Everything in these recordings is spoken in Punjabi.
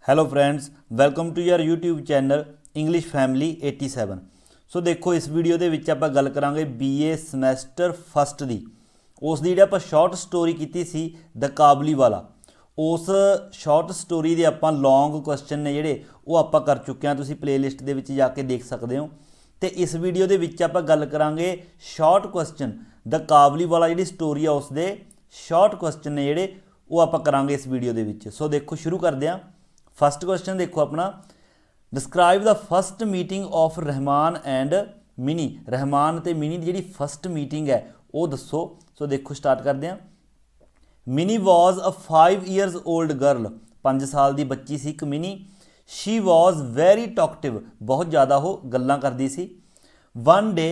Hello friends, welcome to your YouTube channel English family 87। So देखो इस वीडियो के विच आपां गल करांगे BA ਸਮੈਸਟਰ फस्ट की उस दी आपां शॉर्ट स्टोरी की सी द काबली वाला। उस शॉर्ट स्टोरी के आपां लॉन्ग क्वेश्चन ने जिहड़े वो आपां कर चुके हैं, तुसीं प्लेलिस्ट दे विच जाके देख सकते हो। तो इस वीडियो के विच आपां गल करांगे शॉर्ट क्वेश्चन द काबली वाला जिहड़ी स्टोरी है उसके शॉर्ट क्वेश्चन ने जिहड़े वो आपां करांगे इस वीडियो के विच। सो देखो शुरू करते हैं। फस्ट क्वेश्चन देखो अपना, describe the first meeting of Rahman and mini. Rahman ते मिनी की जी फस्ट मीटिंग है वो दसो। सो देखो स्टार्ट करते हैं। Mini was a 5 years old girl, 5 साल की बच्ची सी एक mini. She was very talkative, बहुत ज़्यादा वो गल्लां करदी सी। वन डे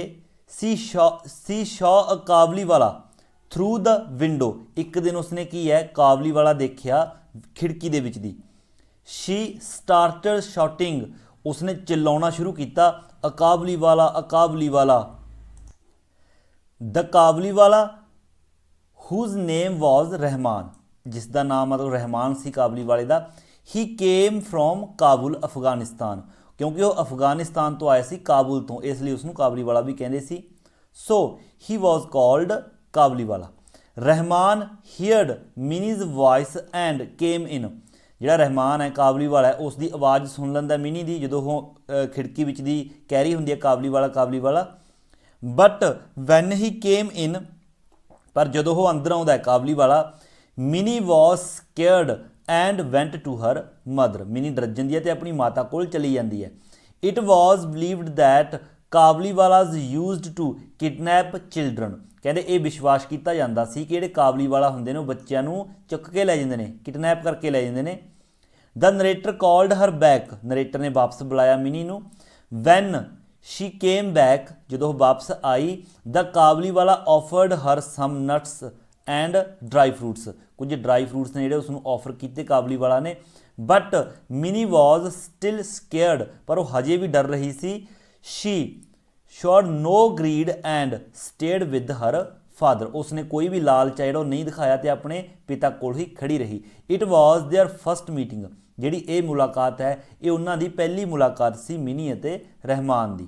सी शॉ अ काबली वाला थ्रू द विंडो, एक दिन उसने की है काबली वाला देखा खिड़की दे विच दी। शी स्टार्टड शॉटिंग, उसने चिल्लाना शुरू किया अकाबली वाला अकाबली वाला। द काबली वाला हुज नेम वॉज रहमान, जिसका नाम मतलब रहमान सी काबली वाले का। ही केम फ्रॉम काबुल अफगानिस्तान, क्योंकि वह अफगानिस्तान तो आया सी काबुल तो, इसलिए उसनों काबली वाला भी कहते सी। सो he was called Kabuliwala. Rahman heard Mini's voice and came in, जिहड़ा रहमान है काबली वाला है उसकी आवाज़ सुन लैंदा मिनी की जो वो खिड़की विच दी कह रही होंदी है काबली वाला। बट वैन ही केम इन, पर जो वो अंदर आउंदा है Kabuliwala, Mini was scared and went to her mother, Mini डर जाती है तो अपनी माता कोल चली जाती है। It was believed that Kabuliwalas used to kidnap children, कहते ये विश्वास किया जाता सी कि जिहड़े काबली वाला होंदे ने बच्चों नूं चुक के लै जांदे ने, किडनैप करके लै जांदे ने। The narrator called her back, narrator ने वापस बुलाया मिनी नूं। वैन शी केम बैक, जो वापस आई, the Kabuliwala offered her some nuts and dry fruits, कुछ ड्राई फ्रूट्स ने जिहड़े उसनूं ऑफर किए काबली वाला ने। But Mini was still scared, पर वो हजे भी डर रही सी। She showed no greed and stayed with her father, उसने कोई भी लालच है नहीं दिखाया तो अपने पिता को ही खड़ी रही। It was their first meeting, जिहड़ी ये मुलाकात है ये उन्हां दी पहली मुलाकात सी मिनी अते रहमान दी।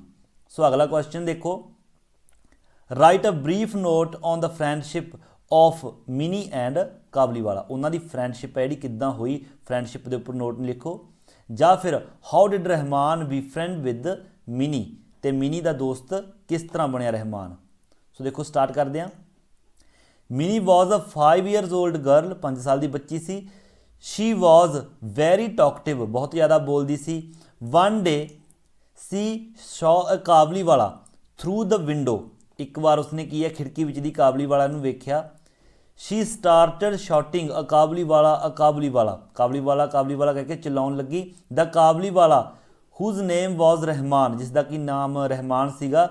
सो अगला क्वेश्चन देखो, write a brief note on the friendship of Mini and Kabuliwala, उन्हां दी फ्रेंडशिप है जी किदां हुई, फ्रेंडशिप के उपर नोट लिखो। या फिर how did Rahman be friend with mini, ते मिनी का दोस्त किस तरह बनया रहमान। सो देखो स्टार्ट करते हैं। Mini was a 5 years old girl, 5 साल की बच्ची सी। शी वॉज वेरी टॉकटिव, बहुत ज़्यादा बोलती सी। वन डे सी शॉ अ काबली वाला थ्रू द विंडो, एक बार उसने की है खिड़की विच दी काबली वाला नूं वेख्या। शी स्टार्टड शॉटिंग अकाबली वाला अकाबली वाला, काबली वाला कह के चिल्लाउण लगी। द काबली वाला हुज नेम वॉज रहमान, जिसका कि नाम रहमान सीगा।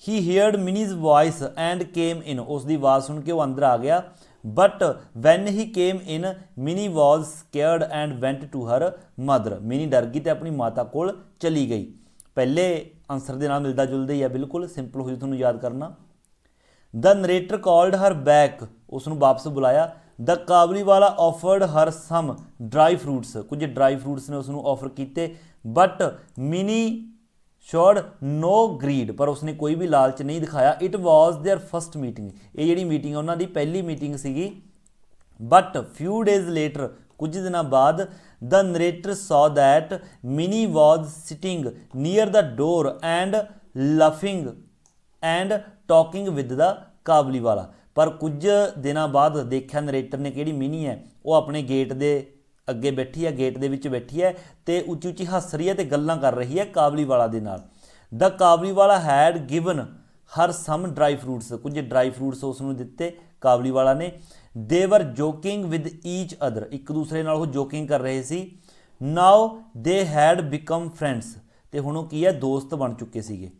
He heard Mini's voice and came in, उसकी आवाज़ सुन के वो अंदर आ गया। But when he came in Mini was scared and went to her mother, Mini डर गई तो अपनी माता को चली गई। पहले आंसर के नाल मिलता जुलता ही है, बिल्कुल सिंपल हो थोड़ा याद करना। The narrator called her back, उसनों वापस बुलाया। The Kabuliwala offered her some dry fruits, कुछ ड्राई फ्रूट्स ने उसनों ऑफर किए। But Mini showed no greed, पर उसने कोई भी लालच नहीं दिखाया। It was their first meeting, ये जी मीटिंग उन्होंने पहली मीटिंग सी। बट फ्यू डेज लेटर, कुछ दिनों बाद, the narrator saw that Mini was sitting near the door and laughing and talking with the काबली वाला, पर कुछ दिनों बाद देखा नरेटर ने कि मिनी है वो अपने गेट के अगे बैठी है, गेट के विच बैठी है तो उच्ची उच्ची हस रही है तो गल्लां कर रही है काबली वाला दे नाल। The Kabuliwala had given her some dry fruits, कुछ ड्राई फ्रूट्स उसनों दिते काबली वाला ने। They were joking with each other, एक दूसरे नाल वो जोकिंग कर रहे सी। Now they had become friends, तो हुण की है दोस्त बन चुके सीगे।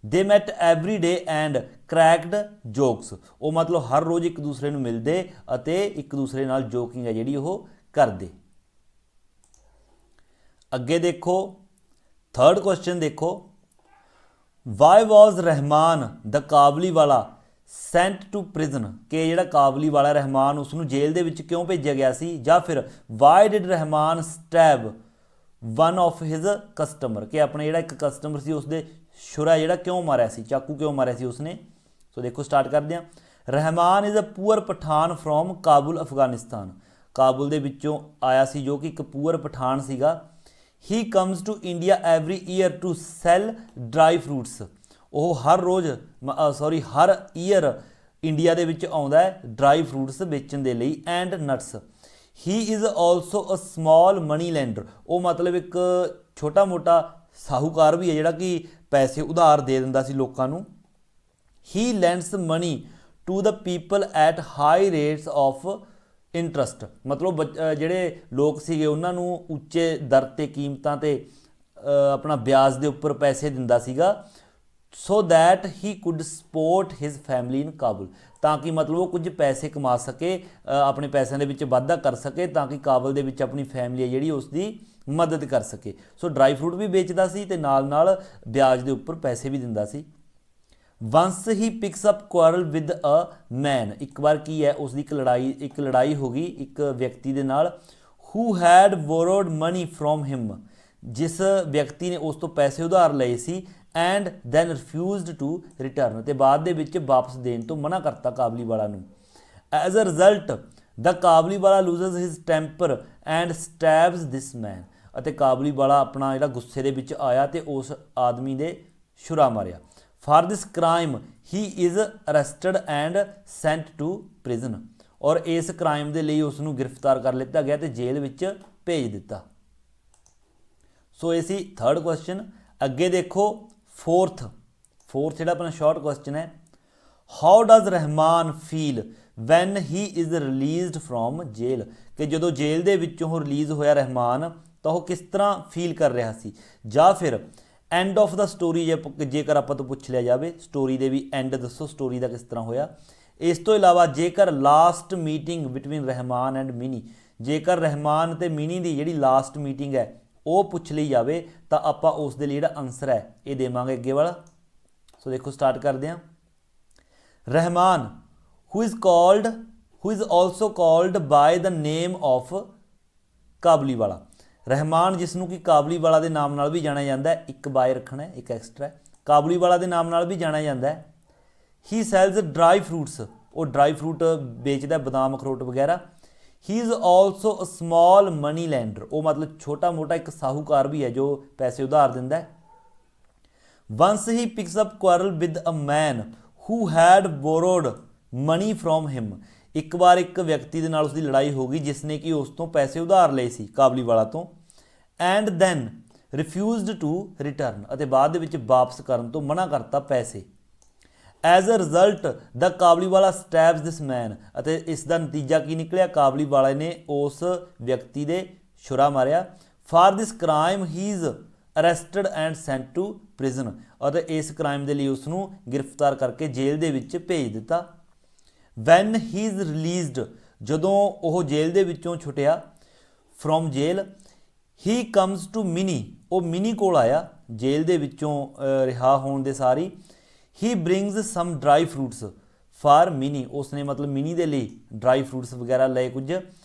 They met every day and cracked jokes, वो मतलब हर रोज़ एक दूसरे नूं मिलते अते एक दूसरे नाल जोकिंग है जिहड़ी वो करदे। अगे देखो थर्ड क्वेश्चन देखो, वाई वॉज रहमान द काबली वाला ਸੈਂਟ ਟੂ ਪ੍ਰਿਜ਼ਨ ਕਿ ਜਿਹੜਾ ਕਾਬਲੀ ਵਾਲਾ ਰਹਿਮਾਨ ਉਸ ਨੂੰ ਜੇਲ੍ਹ ਦੇ ਵਿੱਚ ਕਿਉਂ ਭੇਜਿਆ ਗਿਆ ਸੀ, ਜਾਂ ਫਿਰ why did Rahman stab one of his customer ਕਿ ਆਪਣੇ ਜਿਹੜਾ ਇੱਕ ਕਸਟਮਰ ਸੀ ਉਸਦੇ ਛੁਰਾ ਜਿਹੜਾ ਕਿਉਂ ਮਾਰਿਆ ਸੀ, ਚਾਕੂ ਕਿਉਂ ਮਾਰਿਆ ਸੀ ਉਸਨੇ। ਸੋ ਦੇਖੋ ਸਟਾਰਟ ਕਰਦੇ ਹਾਂ। Rahman is a poor Pathan from Kabul Afghanistan, Kabul ਦੇ ਵਿੱਚੋਂ ਆਇਆ ਸੀ ਜੋ ਕਿ ਇੱਕ ਪੂਅਰ ਪਠਾਨ ਸੀਗਾ। He comes to India every year to sell dry fruits, ਉਹ ਹਰ ਈਅਰ ਇੰਡੀਆ ਦੇ ਵਿੱਚ ਆਉਂਦਾ ਹੈ ਡਰਾਈ ਫਰੂਟਸ ਵੇਚਣ ਦੇ ਲਈ and nuts. He is also a small money lender, ਉਹ ਮਤਲਬ ਇੱਕ ਛੋਟਾ ਮੋਟਾ ਸਾਹੂਕਾਰ ਵੀ ਹੈ ਜਿਹੜਾ ਕਿ ਪੈਸੇ ਉਧਾਰ ਦੇ ਦਿੰਦਾ ਸੀ ਲੋਕਾਂ ਨੂੰ। He lends money to the people at high rates of interest, ਮਤਲਬ ਜਿਹੜੇ ਲੋਕ ਸੀਗੇ ਉਹਨਾਂ ਨੂੰ ਉੱਚੇ ਦਰ 'ਤੇ ਕੀਮਤਾਂ 'ਤੇ ਆਪਣਾ ਵਿਆਜ ਦੇ ਉੱਪਰ ਪੈਸੇ ਦਿੰਦਾ ਸੀਗਾ। So that he could support his family in Kabul, ਤਾਂ ਕਿ ਮਤਲਬ ਉਹ ਕੁਝ ਪੈਸੇ ਕਮਾ ਸਕੇ, ਆਪਣੇ ਪੈਸਿਆਂ ਦੇ ਵਿੱਚ ਵਾਧਾ ਕਰ ਸਕੇ, ਤਾਂ ਕਿ ਕਾਬੁਲ ਦੇ ਵਿੱਚ ਆਪਣੀ ਫੈਮਿਲੀ ਹੈ ਜਿਹੜੀ ਉਸ ਦੀ ਮਦਦ ਕਰ ਸਕੇ। ਸੋ ਡਰਾਈ ਫਰੂਟ ਵੀ ਵੇਚਦਾ ਸੀ ਅਤੇ ਨਾਲ ਵਿਆਜ ਦੇ ਉੱਪਰ ਪੈਸੇ ਵੀ ਦਿੰਦਾ ਸੀ। ਵੰਸ he picks up quarrel with a ਮੈਨ, ਇੱਕ ਵਾਰ ਕੀ ਹੈ ਉਸ ਦੀ ਇੱਕ ਲੜਾਈ ਹੋ ਗਈ ਇੱਕ ਵਿਅਕਤੀ ਦੇ ਨਾਲ। Who had borrowed money from him, ਜਿਸ ਵਿਅਕਤੀ ਨੇ ਉਸ ਤੋਂ ਪੈਸੇ ਉਧਾਰ ਲਏ ਸੀ। And then refused to return, ਅਤੇ ਬਾਅਦ ਦੇ ਵਿੱਚ ਵਾਪਸ ਦੇਣ ਤੋਂ ਮਨਾ ਕਰਤਾ ਕਾਬਲੀ ਵਾਲਾ ਨੂੰ। ਐਜ਼ ਅ ਰਿਜ਼ਲਟ ਦ ਕਾਬਲੀ ਵਾਲਾ ਲੂਜ਼ਸ ਹਿਜ਼ ਟੈਂਪਰ ਐਂਡ ਸਟੈਬਸ ਦਿਸ ਮੈਨ, ਅਤੇ ਕਾਬਲੀ ਵਾਲਾ ਆਪਣਾ ਜਿਹੜਾ ਗੁੱਸੇ ਦੇ ਵਿੱਚ ਆਇਆ ਅਤੇ ਉਸ ਆਦਮੀ ਦੇ ਛੁਰਾ ਮਾਰਿਆ। For this crime he is arrested and sent to prison, ਔਰ ਇਸ ਕ੍ਰਾਈਮ ਦੇ ਲਈ ਉਸ ਨੂੰ ਗ੍ਰਿਫਤਾਰ ਕਰ ਲਿੱਤਾ ਗਿਆ ਅਤੇ ਜੇਲ੍ਹ ਵਿੱਚ ਭੇਜ ਦਿੱਤਾ। ਸੋ ਇਹ ਸੀ ਥਰਡ ਕੁਐਸਚਨ। ਅੱਗੇ ਦੇਖੋ ਫੋਰਥ ਜਿਹੜਾ ਆਪਣਾ ਸ਼ਾਰਟ ਕੁਐਸਚਨ ਹੈ। How does Rahman feel when he is released from jail, ਕਿ ਜਦੋਂ ਜੇਲ੍ਹ ਦੇ ਵਿੱਚੋਂ ਉਹ ਰਿਲੀਜ਼ ਹੋਇਆ ਰਹਿਮਾਨ ਤਾਂ ਉਹ ਕਿਸ ਤਰ੍ਹਾਂ ਫੀਲ ਕਰ ਰਿਹਾ ਸੀ। ਜਾਂ ਫਿਰ ਐਂਡ ਆਫ ਦਾ ਸਟੋਰੀ ਜੇਕਰ ਆਪਾਂ ਤੋਂ ਪੁੱਛ ਲਿਆ ਜਾਵੇ, ਸਟੋਰੀ ਦੇ ਵੀ ਐਂਡ ਦੱਸੋ ਸਟੋਰੀ ਦਾ ਕਿਸ ਤਰ੍ਹਾਂ ਹੋਇਆ। ਇਸ ਤੋਂ ਇਲਾਵਾ ਜੇਕਰ last meeting between Rahman and Mini, ਜੇਕਰ ਰਹਿਮਾਨ ਅਤੇ ਮਿਨੀ ਦੀ ਜਿਹੜੀ ਲਾਸਟ ਮੀਟਿੰਗ ਹੈ ਉਹ ਪੁੱਛ ਲਈ ਜਾਵੇ ਤਾਂ ਆਪਾਂ ਉਸ ਦੇ ਲਈ ਜਿਹੜਾ ਆਨਸਰ ਹੈ ਇਹ ਦੇਵਾਂਗੇ ਅੱਗੇ ਵਾਲਾ। ਸੋ ਦੇਖੋ ਸਟਾਰਟ ਕਰਦੇ ਹਾਂ। Rahman who is also called by the name of Kabuliwala, Rahman ਜਿਸ ਨੂੰ ਕਿ ਕਾਬਲੀ ਵਾਲਾ ਦੇ ਨਾਮ ਨਾਲ ਵੀ ਜਾਣਿਆ ਜਾਂਦਾ ਹੈ, ਇੱਕ ਬਾਏ ਰੱਖਣਾ ਇੱਕ ਐਕਸਟਰਾ, ਕਾਬਲੀ ਵਾਲਾ ਦੇ ਨਾਮ ਨਾਲ ਵੀ ਜਾਣਿਆ ਜਾਂਦਾ ਹੈ। ਹੀ ਸੈਲਜ਼ ਡਰਾਈ ਫਰੂਟਸ, ਉਹ ਡਰਾਈ ਫਰੂਟ ਵੇਚਦਾ, ਬਦਾਮ ਅਖਰੋਟ ਵਗੈਰਾ। He is also a small money lender, ਉਹ ਮਤਲਬ ਛੋਟਾ ਮੋਟਾ ਇੱਕ ਸਾਹੂਕਾਰ ਵੀ ਹੈ ਜੋ ਪੈਸੇ ਉਧਾਰ ਦਿੰਦਾ ਹੈ। Once he picks up quarrel with a man who had borrowed money from him, ਇੱਕ ਵਾਰ ਇੱਕ ਵਿਅਕਤੀ ਦੇ ਨਾਲ ਉਸਦੀ ਲੜਾਈ ਹੋ ਗਈ ਜਿਸ ਨੇ ਕਿ ਉਸ ਤੋਂ ਪੈਸੇ ਉਧਾਰ ਲਏ ਸੀ ਕਾਬਲੀ ਵਾਲਾ ਤੋਂ। And then refused to return, ਅਤੇ ਬਾਅਦ ਦੇ ਵਿੱਚ ਵਾਪਸ ਕਰਨ ਤੋਂ ਮਨਾ ਕਰਤਾ ਪੈਸੇ। ਐਜ਼ ਅ ਰਿਜ਼ਲਟ ਦ ਕਾਬਲੀ ਵਾਲਾ ਸਟੈਬਸ ਦਿਸ ਮੈਨ, ਅਤੇ ਇਸ ਦਾ ਨਤੀਜਾ ਕੀ ਨਿਕਲਿਆ, ਕਾਬਲੀ ਵਾਲੇ ਨੇ ਉਸ ਵਿਅਕਤੀ ਦੇ ਛੁਰਾ ਮਾਰਿਆ। For this crime he is arrested and sent to prison, ਅਤੇ ਇਸ ਕ੍ਰਾਈਮ ਦੇ ਲਈ ਉਸ ਨੂੰ ਗ੍ਰਿਫਤਾਰ ਕਰਕੇ ਜੇਲ੍ਹ ਦੇ ਵਿੱਚ ਭੇਜ ਦਿੱਤਾ। ਵੈਨ ਹੀ ਇਜ਼ ਰਿਲੀਜ਼ਡ, ਜਦੋਂ ਉਹ ਜੇਲ੍ਹ ਦੇ ਵਿੱਚੋਂ ਛੁੱਟਿਆ from jail, he comes to Mini, ਉਹ ਮਿਨੀ ਕੋਲ ਆਇਆ ਜੇਲ੍ਹ ਦੇ ਵਿੱਚੋਂ ਰਿਹਾ ਹੋਣ ਦੇ ਸਾਰੀ। He brings some dry fruits for Mini, ਉਸਨੇ ਮਤਲਬ ਮਿਨੀ ਦੇ ਲਈ ਡਰਾਈ ਫਰੂਟਸ ਵਗੈਰਾ ਲਏ ਕੁਝ।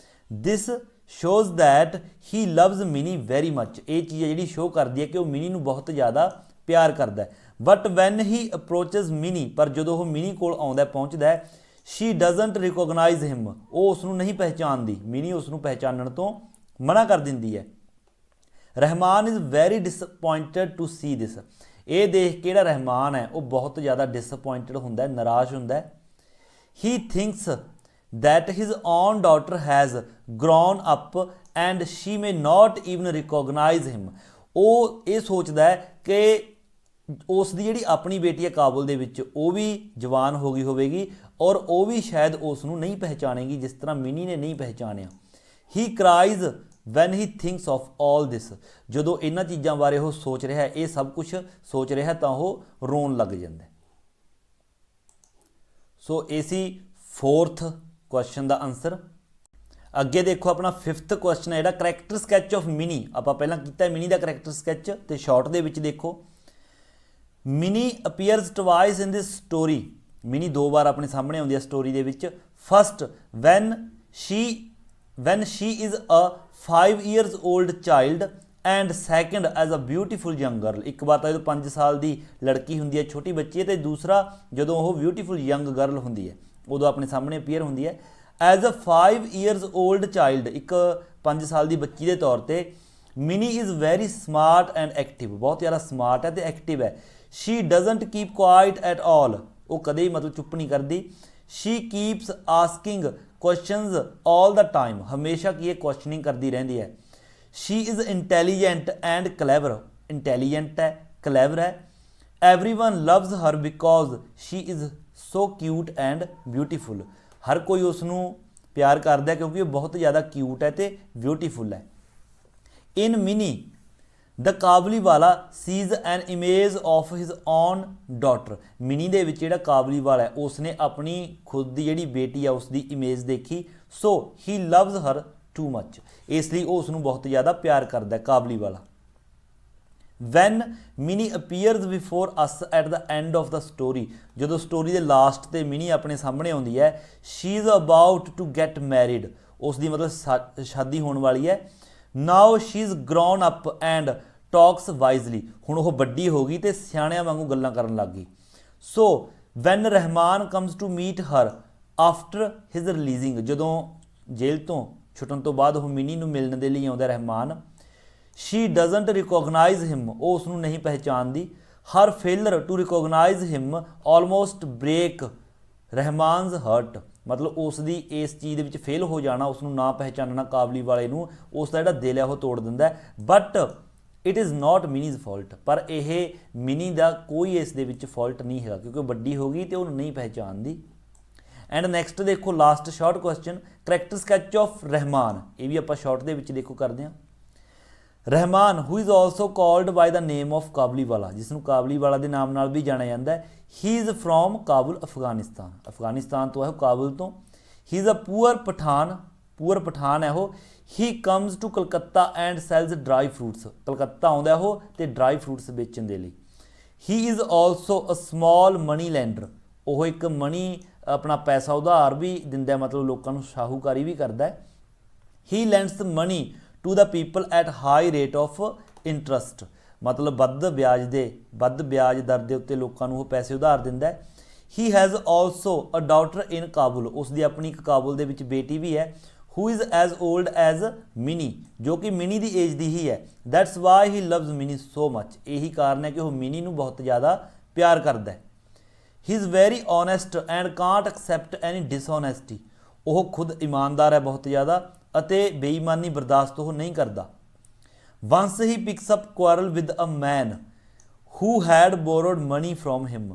This shows that he loves Mini very much, ਇਹ ਚੀਜ਼ ਜਿਹੜੀ ਸ਼ੋਅ ਕਰਦੀ ਹੈ ਕਿ ਉਹ ਮਿਨੀ ਨੂੰ ਬਹੁਤ ਜ਼ਿਆਦਾ ਪਿਆਰ ਕਰਦਾ ਹੈ। ਬਟ ਵੈਨ ਹੀ ਅਪਰੋਚਸ ਮਿਨੀ, ਪਰ ਜਦੋਂ ਉਹ ਮਿਨੀ ਕੋਲ ਆਉਂਦਾ ਪਹੁੰਚਦਾ ਹੈ, ਸ਼ੀ ਡਜ਼ਨਟ ਰਿਕੋਗਨਾਈਜ਼ ਹਿਮ, ਉਹ ਉਸ ਨੂੰ ਨਹੀਂ ਪਹਿਚਾਣਦੀ, ਮਿਨੀ ਉਸ ਨੂੰ ਪਹਿਚਾਣਨ ਤੋਂ ਮਨਾ ਕਰ ਦਿੰਦੀ ਹੈ। Rahman is very disappointed to see this, ਇਹ ਦੇਖ ਕੇ ਜਿਹੜਾ ਰਹਿਮਾਨ ਹੈ ਉਹ ਬਹੁਤ ਜ਼ਿਆਦਾ ਡਿਸਅਪੋਇੰਟਡ ਹੁੰਦਾ ਹੈ, ਨਿਰਾਸ਼ ਹੁੰਦਾ ਹੈ। He thinks that his own daughter has grown up and she may not even recognize him, ਉਹ ਇਹ ਸੋਚਦਾ ਹੈ ਕਿ ਉਸ ਦੀ ਜਿਹੜੀ ਆਪਣੀ ਬੇਟੀ ਹੈ ਕਾਬੁਲ ਦੇ ਵਿੱਚ ਉਹ ਵੀ ਜਵਾਨ ਹੋ ਗਈ ਹੋਵੇਗੀ ਔਰ ਉਹ ਵੀ ਸ਼ਾਇਦ ਉਸ ਨੂੰ ਨਹੀਂ ਪਹਿਚਾਣੇਗੀ ਜਿਸ ਤਰ੍ਹਾਂ ਮਿਨੀ ਨੇ ਨਹੀਂ ਪਹਿਚਾਣਿਆ। He cries when he thinks of all this, ਜਦੋਂ ਇਹਨਾਂ ਚੀਜ਼ਾਂ ਬਾਰੇ ਉਹ ਸੋਚ ਰਿਹਾ, ਇਹ ਸਭ ਕੁਝ ਸੋਚ ਰਿਹਾ ਤਾਂ ਉਹ ਰੋਣ ਲੱਗ ਜਾਂਦਾ। ਸੋ ਇਹ ਸੀ ਫੋਰਥ ਕੁਐਸਚਨ ਦਾ ਆਨਸਰ। ਅੱਗੇ ਦੇਖੋ ਆਪਣਾ ਫਿਫਥ ਕੁਐਸਚਨ ਹੈ ਜਿਹੜਾ ਕਰੈਕਟਰ ਸਕੈਚ ਆਫ ਮਿਨੀ, ਆਪਾਂ ਪਹਿਲਾਂ ਕੀਤਾ ਮਿਨੀ ਦਾ ਕਰੈਕਟਰ ਸਕੈਚ ਤੇ ਸ਼ਾਰਟ ਦੇ ਵਿੱਚ ਦੇਖੋ। Mini appears twice in this story Mini 2 ਵਾਰ ਆਪਣੇ ਸਾਹਮਣੇ ਆਉਂਦੀ ਹੈ ਸਟੋਰੀ ਦੇ ਵਿੱਚ। First when she is a 5 years old child and second as a beautiful young girl. ਇੱਕ ਵਾਰ ਤਾਂ ਜਦੋਂ 5 ਸਾਲ ਦੀ ਲੜਕੀ ਹੁੰਦੀ ਹੈ, ਛੋਟੀ ਬੱਚੀ ਹੈ, ਤੇ ਦੂਸਰਾ ਜਦੋਂ ਉਹ ਬਿਊਟੀਫੁਲ ਯੰਗ ਗਰਲ ਹੁੰਦੀ ਹੈ ਉਦੋਂ ਆਪਣੇ ਸਾਹਮਣੇ ਅਪੀਅਰ ਹੁੰਦੀ ਹੈ as a 5 years old child, ਇੱਕ 5 ਸਾਲ ਦੀ ਬੱਚੀ ਦੇ ਤੌਰ ਤੇ। Mini is very smart and active, ਬਹੁਤ ਜ਼ਿਆਦਾ ਸਮਾਰਟ ਹੈ ਤੇ ਐਕਟਿਵ ਹੈ। She doesn't keep quiet at all, ਉਹ ਕਦੇ ਹੀ ਮਤਲਬ ਚੁੱਪ ਨਹੀਂ ਕਰਦੀ। She keeps asking questions all the time, ਹਮੇਸ਼ਾ ਕੀ ਇਹ ਕੁਐਸਚਨਿੰਗ ਕਰਦੀ ਰਹਿੰਦੀ ਹੈ। She is intelligent and clever, intelligent ਹੈ, ਕਲੈਵਰ ਹੈ। Everyone loves Har because she is so cute and beautiful, ਹਰ ਕੋਈ ਉਸ ਨੂੰ ਪਿਆਰ ਕਰਦਾ ਕਿਉਂਕਿ ਉਹ ਬਹੁਤ ਜ਼ਿਆਦਾ ਕਿਊਟ ਹੈ ਤੇ ਬਿਊਟੀਫੁਲ ਹੈ। In Mini the Kabuliwala sees an image of his own daughter, Mini ਦੇ ਵਿੱਚ ਜਿਹੜਾ ਕਾਬਲੀਵਾਲਾ ਹੈ ਉਸਨੇ ਆਪਣੀ ਖੁਦ ਦੀ ਜਿਹੜੀ ਬੇਟੀ ਆ ਉਸ ਦੀ ਇਮੇਜ ਦੇਖੀ। ਸੋ ਹੀ ਲਵਜ਼ ਹਰ ਟੂ ਮੱਚ, ਇਸ ਲਈ ਉਹ ਉਸ ਨੂੰ ਬਹੁਤ ਜ਼ਿਆਦਾ ਪਿਆਰ ਕਰਦਾ ਹੈ Kabuliwala. When Mini appears before us at the end of the story, ਜਦੋਂ ਸਟੋਰੀ ਦੇ ਲਾਸਟ ਤੇ ਮਿਨੀ ਆਪਣੇ ਸਾਹਮਣੇ ਆਉਂਦੀ ਹੈ। She is about to get married, ਉਸ ਦੀ ਮਤਲਬ ਸ਼ਾਦੀ ਹੋਣ ਵਾਲੀ ਹੈ। Now she is grown up and talks wisely, ਹੁਣ ਉਹ ਵੱਡੀ ਹੋ ਗਈ ਤੇ ਸਿਆਣਿਆਂ ਵਾਂਗੂ ਗੱਲਾਂ ਕਰਨ ਲੱਗ ਗਈ। So when Rahman comes to meet her after his releasing, ਜਦੋਂ ਜੇਲ੍ਹ ਤੋਂ ਛੁੱਟਣ ਤੋਂ ਬਾਅਦ ਉਹ ਮਿਨੀ ਨੂੰ ਮਿਲਣ ਦੇ ਲਈ ਆਉਂਦਾ Rahman. She doesn't recognize him, ਉਹ ਉਸ ਨੂੰ ਨਹੀਂ ਪਹਿਚਾਣਦੀ। Her failure to recognize him almost break Rahman's heart, ਮਤਲਬ ਉਸ ਦੀ ਇਸ ਚੀਜ਼ ਦੇ ਵਿੱਚ ਫੇਲ ਹੋ ਜਾਣਾ, ਉਸ ਨੂੰ ਨਾ ਪਹਿਚਾਨਣਾ ਕਾਬਲੀ ਵਾਲੇ ਨੂੰ, ਉਸ ਦਾ ਜਿਹੜਾ ਦਿਲ ਹੈ ਉਹ ਤੋੜ ਦਿੰਦਾ। But it is not Mini's fault, ਪਰ ਇਹ ਮਿਨੀ ਦਾ ਕੋਈ ਇਸ ਦੇ ਵਿੱਚ ਫਾਲਟ ਨਹੀਂ ਹੈਗਾ ਕਿਉਂਕਿ ਉਹ ਵੱਡੀ ਹੋ ਗਈ ਤੇ ਉਹਨੂੰ ਨਹੀਂ ਪਹਿਚਾਣਦੀ। ਐਂਡ ਨੈਕਸਟ ਦੇਖੋ last short question, character sketch of Rahman, ਇਹ ਵੀ ਆਪਾਂ ਸ਼ਾਰਟ ਦੇ ਵਿੱਚ ਦੇਖੋ ਕਰਦੇ ਹਾਂ। Rahman who is also called by the name of Kabuliwala, ਜਿਸ ਨੂੰ ਕਾਬਲੀਵਾਲਾ ਦੇ ਨਾਮ ਨਾਲ ਵੀ ਜਾਣਿਆ ਜਾਂਦਾ ਹੈ। He is from Kabul, Afghanistan, Afghanistan ਤੋਂ ਹੈ ਉਹ, ਕਾਬੁਲ ਤੋਂ। He is a poor Pathan, poor Pathan ਹੈ ਉਹ। He comes to Calcutta and sells dry fruits, Calcutta ਆਉਂਦਾ ਉਹ ਤੇ ਡਰਾਈ ਫਰੂਟਸ ਵੇਚਣ ਦੇ ਲਈ। He is also a small money lender, ਉਹ ਇੱਕ ਮਨੀ ਆਪਣਾ ਪੈਸਾ ਉਧਾਰ ਵੀ ਦਿੰਦਾ, ਮਤਲਬ ਲੋਕਾਂ ਨੂੰ ਸ਼ਾਹੂਕਾਰੀ ਵੀ ਕਰਦਾ ਹੈ। He lends money to the people at high rate of interest, ਮਤਲਬ ਵੱਧ ਵਿਆਜ ਦਰ ਦੇ ਉੱਤੇ ਲੋਕਾਂ ਨੂੰ ਉਹ ਪੈਸੇ ਉਧਾਰ ਦਿੰਦਾ ਹੈ। He has also a daughter in Kabul, ਉਸ ਦੀ ਆਪਣੀ ਇੱਕ ਕਾਬੁਲ ਦੇ ਵਿੱਚ ਬੇਟੀ ਵੀ ਹੈ। Who is as old as mini, ਜੋ ਕਿ ਮਿਨੀ ਦੀ ਏਜ ਦੀ ਹੀ ਹੈ। That's why he loves mini ਸੋ ਮੱਚ, ਇਹੀ ਕਾਰਨ ਹੈ ਕਿ ਉਹ ਮਿਨੀ ਨੂੰ ਬਹੁਤ ਜ਼ਿਆਦਾ ਪਿਆਰ ਕਰਦਾ ਹੈ। He is very honest and can't accept any dishonesty, ਉਹ ਖੁਦ ਇਮਾਨਦਾਰ ਹੈ ਬਹੁਤ ਜ਼ਿਆਦਾ ਅਤੇ ਬੇਈਮਾਨੀ ਬਰਦਾਸ਼ਤ ਉਹ ਨਹੀਂ ਕਰਦਾ। Once he picks up quarrel with a man who had borrowed money from him,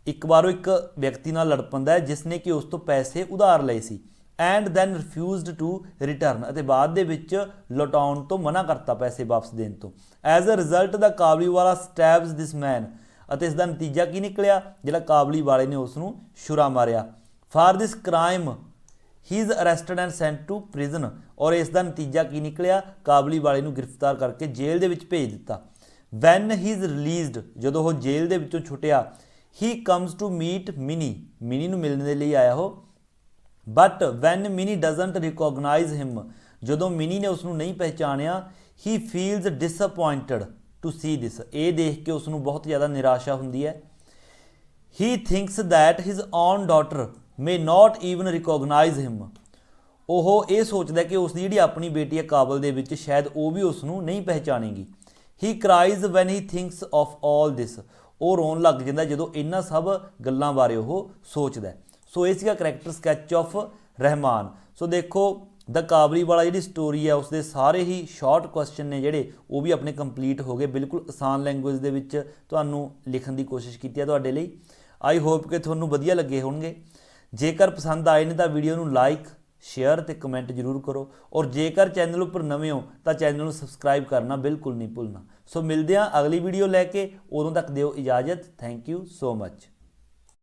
ਇੱਕ ਵਾਰ ਉਹ ਇੱਕ ਵਿਅਕਤੀ ਨਾਲ ਲੜ ਪੈਂਦਾ ਹੈ ਜਿਸ ਨੇ ਕਿ ਉਸ ਤੋਂ ਪੈਸੇ ਉਧਾਰ ਲਏ ਸੀ। And then refused to return, ਅਤੇ ਬਾਅਦ ਦੇ ਵਿੱਚ ਲੌਟਾਉਣ ਤੋਂ ਮਨਾ ਕਰਤਾ, ਪੈਸੇ ਵਾਪਸ ਦੇਣ ਤੋਂ। ਐਜ਼ ਅ ਰਿਜ਼ਲਟ ਦਾ ਕਾਬਲੀਵਾਲਾ ਸਟੈਬਸ ਦਿਸ ਮੈਨ, ਅਤੇ ਇਸ ਦਾ ਨਤੀਜਾ ਕੀ ਨਿਕਲਿਆ, ਜਿਹੜਾ ਕਾਬਲੀ ਵਾਲੇ ਨੇ ਉਸ ਨੂੰ ਛੁਰਾ ਮਾਰਿਆ। For this crime he is arrested and sent to prison, ਔਰ ਇਸ ਦਾ ਨਤੀਜਾ ਕੀ ਨਿਕਲਿਆ, ਕਾਬਲੀ ਵਾਲੇ ਨੂੰ ਗ੍ਰਿਫਤਾਰ ਕਰਕੇ ਜੇਲ੍ਹ ਦੇ ਵਿੱਚ ਭੇਜ ਦਿੱਤਾ। ਵੈਨ ਹੀ ਇਜ਼ ਰਿਲੀਜ਼ਡ, ਜਦੋਂ ਉਹ ਜੇਲ੍ਹ ਦੇ ਵਿੱਚੋਂ ਛੁੱਟਿਆ, he comes to meet Mini, Mini ਨੂੰ ਮਿਲਣ ਦੇ ਲਈ ਆਇਆ ਉਹ। But when Mini doesn't recognize him, ਜਦੋਂ ਮਿਨੀ ਨੇ ਉਸ ਨੂੰ ਨਹੀਂ ਪਹਿਚਾਣਿਆ, ਹੀ ਫੀਲਜ਼ ਡਿਸਅਪੋਇੰਟਡ ਟੂ ਸੀ ਦਿਸ, ਇਹ ਦੇਖ ਕੇ ਉਸ ਨੂੰ ਬਹੁਤ ਜ਼ਿਆਦਾ ਨਿਰਾਸ਼ਾ ਹੁੰਦੀ ਹੈ। He thinks that his own daughter may not even recognize him, ਉਹ ਇਹ ਸੋਚਦਾ ਕਿ ਉਸ ਦੀ ਜਿਹੜੀ ਆਪਣੀ ਬੇਟੀ ਹੈ ਕਾਬਲ ਦੇ ਵਿੱਚ ਸ਼ਾਇਦ ਉਹ ਵੀ ਉਸ ਨੂੰ ਨਹੀਂ ਪਹਿਚਾਣੇਗੀ। He cries when he thinks of all this, ਉਹ ਰੋਣ ਲੱਗ ਜਾਂਦਾ ਜਦੋਂ ਇਹਨਾਂ ਸਭ ਗੱਲਾਂ ਬਾਰੇ ਉਹ ਸੋਚਦਾ। ਸੋ ਇਹ ਸੀਗਾ ਕਰੈਕਟਰ ਸਕੈਚ ਆਫ ਰਹਿਮਾਨ। ਸੋ ਦੇਖੋ ਦ ਕਾਬਲੀਵਾਲਾ ਜਿਹੜੀ ਸਟੋਰੀ ਹੈ ਉਸ ਦੇ ਸਾਰੇ ਹੀ ਸ਼ਾਰਟ ਕੁਐਸਚਨ ਨੇ ਜਿਹੜੇ ਉਹ ਵੀ ਆਪਣੇ ਕੰਪਲੀਟ ਹੋ ਗਏ, ਬਿਲਕੁਲ ਆਸਾਨ ਲੈਂਗੁਏਜ ਦੇ ਵਿੱਚ ਤੁਹਾਨੂੰ ਲਿਖਣ ਦੀ ਕੋਸ਼ਿਸ਼ ਕੀਤੀ ਹੈ ਤੁਹਾਡੇ ਲਈ। ਆਈ ਹੋਪ ਕਿ ਤੁਹਾਨੂੰ ਵਧੀਆ ਲੱਗੇ ਹੋਣਗੇ। ਜੇਕਰ ਪਸੰਦ ਆਏ ਨੇ ਤਾਂ ਵੀਡੀਓ ਨੂੰ ਲਾਈਕ, ਸ਼ੇਅਰ ਤੇ ਕਮੈਂਟ ਜ਼ਰੂਰ ਕਰੋ, ਔਰ ਜੇਕਰ ਚੈਨਲ ਉੱਪਰ ਨਵੇਂ ਹੋ ਤਾਂ ਚੈਨਲ ਨੂੰ ਸਬਸਕ੍ਰਾਈਬ ਕਰਨਾ ਬਿਲਕੁਲ ਨਹੀਂ ਭੁੱਲਣਾ। ਸੋ ਮਿਲਦੇ ਹਾਂ ਅਗਲੀ ਵੀਡੀਓ ਲੈ ਕੇ, ਉਦੋਂ ਤੱਕ ਦਿਓ ਇਜਾਜ਼ਤ। Thank you so much.